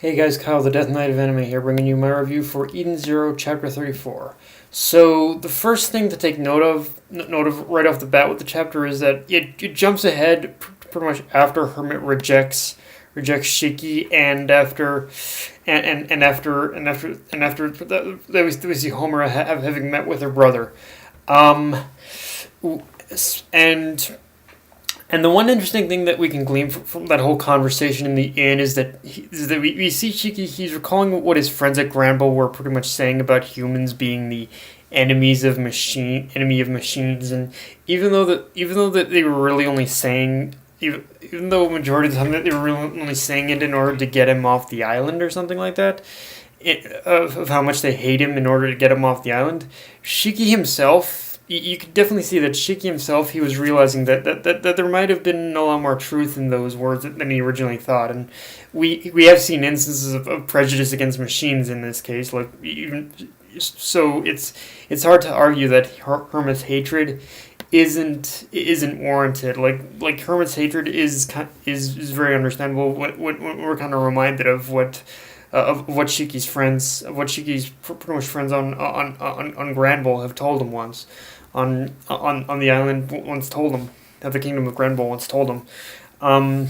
Hey guys, Kyle, the Death Knight of Anime here, bringing you my review for Eden Zero, Chapter 34. So, the first thing to take note of right off the bat with the chapter is that it jumps ahead pretty much after Hermit rejects Shiki, and after we see Homura having met with her brother, um, and and the one interesting thing that we can glean from that whole conversation in the inn is that we see Shiki. He's recalling what his friends at Granville were pretty much saying about humans being the enemy of machines, and even though they were really only saying, even though majority of the time that they were really only saying it in order to get him off the island or something like that, of how much they hate him in order to get him off the island. Shiki himself, you could definitely see that Shiki himself, he was realizing that there might have been a lot more truth in those words than he originally thought. And we have seen instances of prejudice against machines in this case. Like, even so, it's hard to argue that Hermit's hatred isn't warranted. Like Hermit's hatred is very understandable when we're kind of reminded of what Shiki's pretty much friends on Granville have told him once, on the island once told him, that the Kingdom of Granville once told him. Um,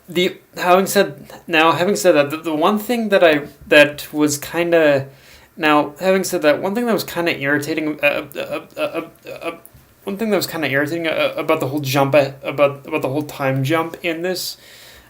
the having said that, the one thing that was kind of having said that, one thing that was kind of irritating, one thing that was kind of irritating about the whole about the whole time jump in this,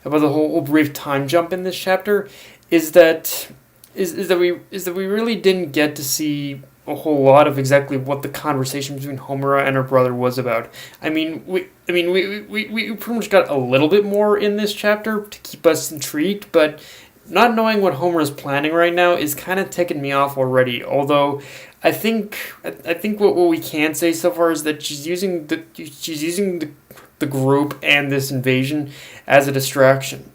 about the whole brief time jump in this chapter, is that we really didn't get to see a whole lot of exactly what the conversation between Homura and her brother was about. We pretty much got a little bit more in this chapter to keep us intrigued, but not knowing what Homura's planning right now is kind of ticking me off already. Although I think what we can say so far is that she's using the group and this invasion as a distraction.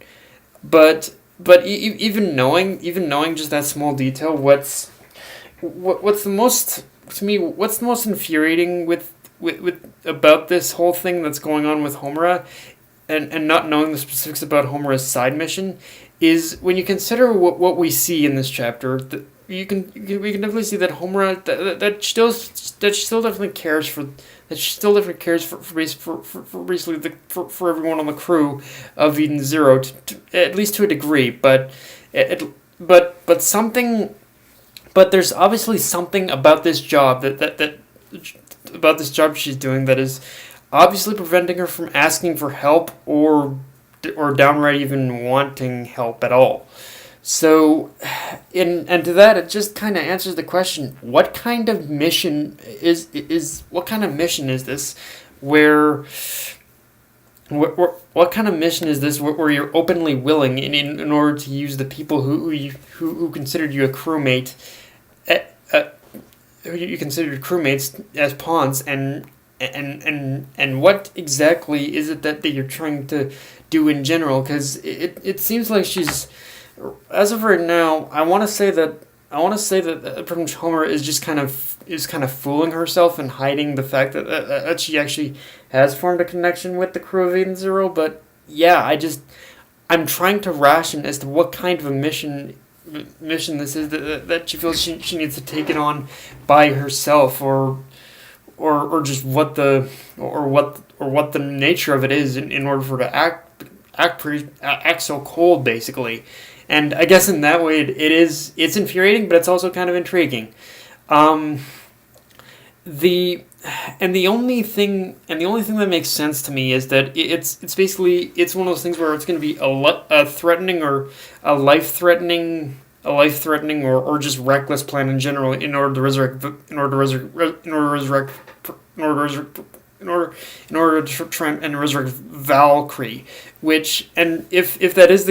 But even knowing just that small detail, what's the most infuriating with about this whole thing that's going on with Homura, and not knowing the specifics about Homura's side mission, is when you consider what we see in this chapter. We can definitely see that Homura, that she still definitely cares for, basically for everyone on the crew of Eden Zero, at least to a degree. But there's obviously something about this job about this job she's doing that is obviously preventing her from asking for help, or downright even wanting help at all. So, and to that, it just kind of answers the question: what kind of mission is this? What kind of mission is this where you're openly willing in order to use the people who considered you a crewmate, who you considered crewmates, as pawns, and what exactly is it that you're trying to do in general? Because it seems like she's, as of right now, I want to say that pretty much Homer is just kind of fooling herself and hiding the fact that she actually has formed a connection with the crew of Eden Zero. But yeah, I'm trying to ration as to what kind of a mission this is that she feels she needs to take it on by herself, or just what the nature of it is in order for her to act so cold, basically. And I guess in that way it's infuriating, but it's also kind of intriguing. The only thing that makes sense to me is that it's basically, it's one of those things where it's going to be a threatening, or a life threatening, or just reckless plan in general in order to try and resurrect Valkyrie, if that is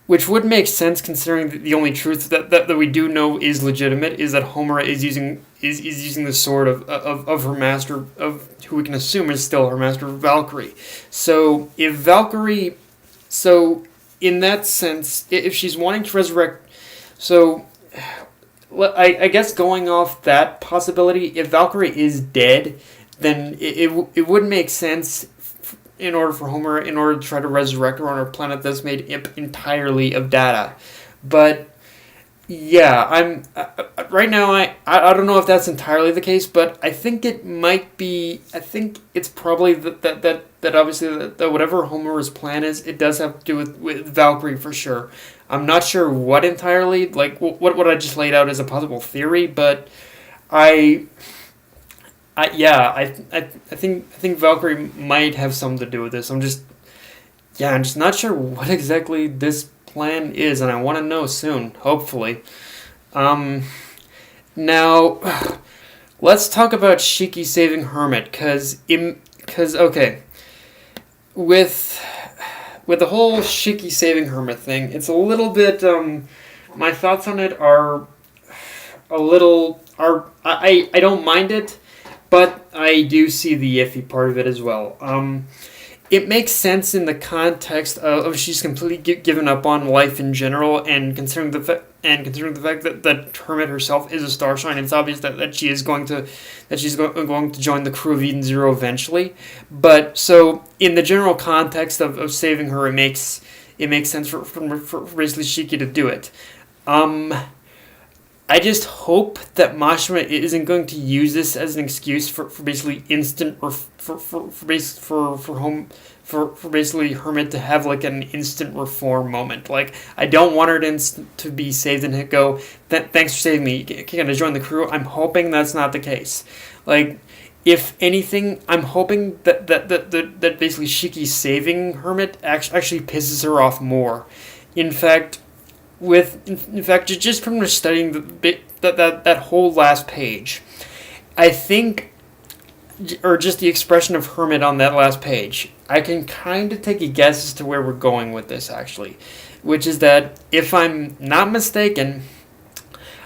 which would make sense, considering the only truth that we do know is legitimate is that Homura is using the sword of her master, of who we can assume is still her master, Valkyrie. So in that sense, if she's wanting to resurrect, so I guess going off that possibility, if Valkyrie is dead, then it would make sense for Homura, in order to try to resurrect her on her planet that's made entirely of data. But yeah, I'm right now. I don't know if that's entirely the case, but I think it might be. I think it's probably that obviously that whatever Homura's plan is, it does have to do with Valkyrie for sure. I'm not sure what entirely. Like what I just laid out as a possible theory, but I. I think Valkyrie might have something to do with this. I'm just not sure what exactly this plan is, and I want to know soon, hopefully. Now, let's talk about Shiki saving Hermit, cause okay, with the whole Shiki saving Hermit thing, it's a little bit. My thoughts on it are a little. I don't mind it, but I do see the iffy part of it as well. It makes sense in the context of she's completely given up on life in general, and considering the fact that Hermit herself is a star sign, it's obvious that she is going to join the crew of Eden Zero eventually. But so in the general context of saving her, it makes sense for basically Shiki to do it. I just hope that Mashima isn't going to use this as an excuse for basically instant or for basically Hermit to have like an instant reform moment. Like, I don't want her to be saved and hit go. Thanks for saving me. Can I join the crew? I'm hoping that's not the case. Like, if anything, I'm hoping that basically Shiki saving Hermit actually pisses her off more. In fact, just from studying that whole last page, I think, or just the expression of Hermit on that last page, I can kind of take a guess as to where we're going with this actually, which is that if I'm not mistaken,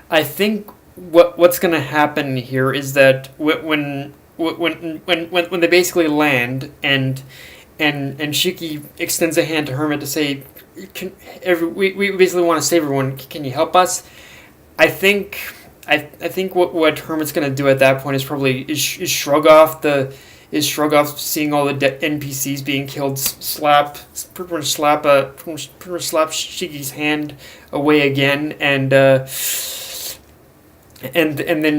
I think what's going to happen here is that when they basically land and Shiki extends a hand to Hermit to say, we basically want to save everyone. Can you help us? I think what Hermit's gonna do at that point is probably shrug off seeing all the NPCs being killed, pretty much slap Shiki's hand away again, and then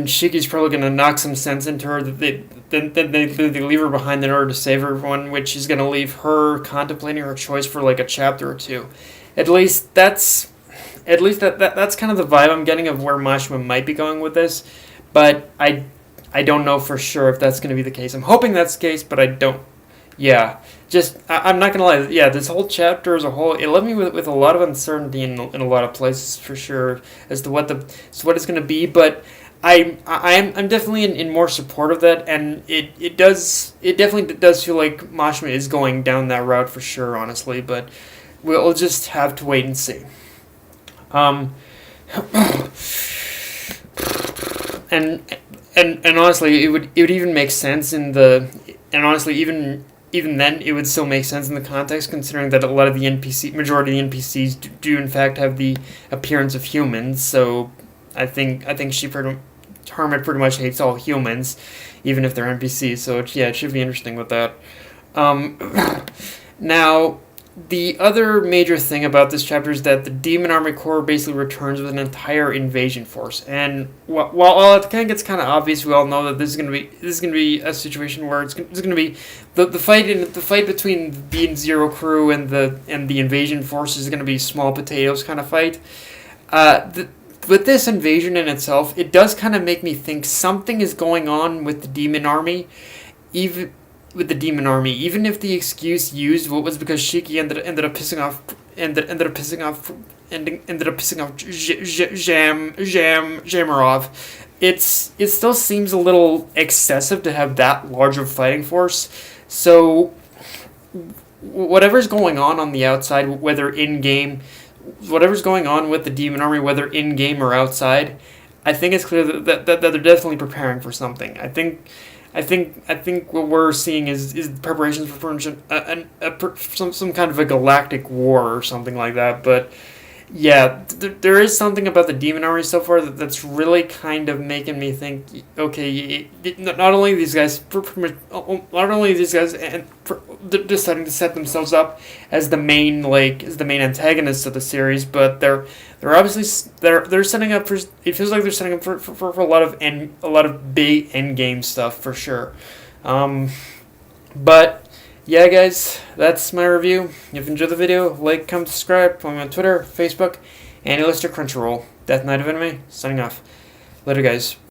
Shiki's probably gonna knock some sense into her that they leave her behind in order to save everyone, which is gonna leave her contemplating her choice for like a chapter or two. At least that's kind of the vibe I'm getting of where Mashima might be going with this, but I don't know for sure if that's gonna be the case. I'm hoping that's the case, but I don't. Yeah, I'm not gonna lie. Yeah, this whole chapter as a whole, it left me with a lot of uncertainty in a lot of places for sure as to what it's gonna be. But I'm definitely in more support of that, and it definitely does feel like Mashima is going down that route for sure, honestly. But we'll just have to wait and see. And honestly, it would even make sense even then, it would still make sense in the context, considering that a lot of majority of the NPCs do in fact have the appearance of humans. So I think Hermit pretty much hates all humans, even if they're NPCs. So it should be interesting with that. Now, the other major thing about this chapter is that the Demon Army Corps basically returns with an entire invasion force. And while it kind of gets kind of obvious, we all know that this is going to be a situation where it's going to be the fight between the Zero crew and the invasion force is going to be small potatoes kind of fight. With this invasion in itself, it does kind of make me think something is going on with the Demon Army, even if the excuse used was because Shiki ended up pissing off Jamarov. It still seems a little excessive to have that large of a fighting force. So whatever's going on the outside, whether in game, whatever's going on with the Demon Army, whether in game or outside, I think it's clear that they're definitely preparing for something. I think what we're seeing is preparations for some kind of a galactic war or something like that. But yeah, there is something about the demon army so far that's really kind of making me think. Okay, not only these guys, not only these guys, and they're deciding to set themselves up as the main antagonists of the series, but they're obviously they're setting up for. It feels like they're setting up for a lot of big end game stuff for sure. Um, but yeah, guys, that's my review. If you enjoyed the video, like, comment, subscribe. Follow me on Twitter, Facebook, and you list your Crunchyroll. Death Knight of Anime, signing off. Later, guys.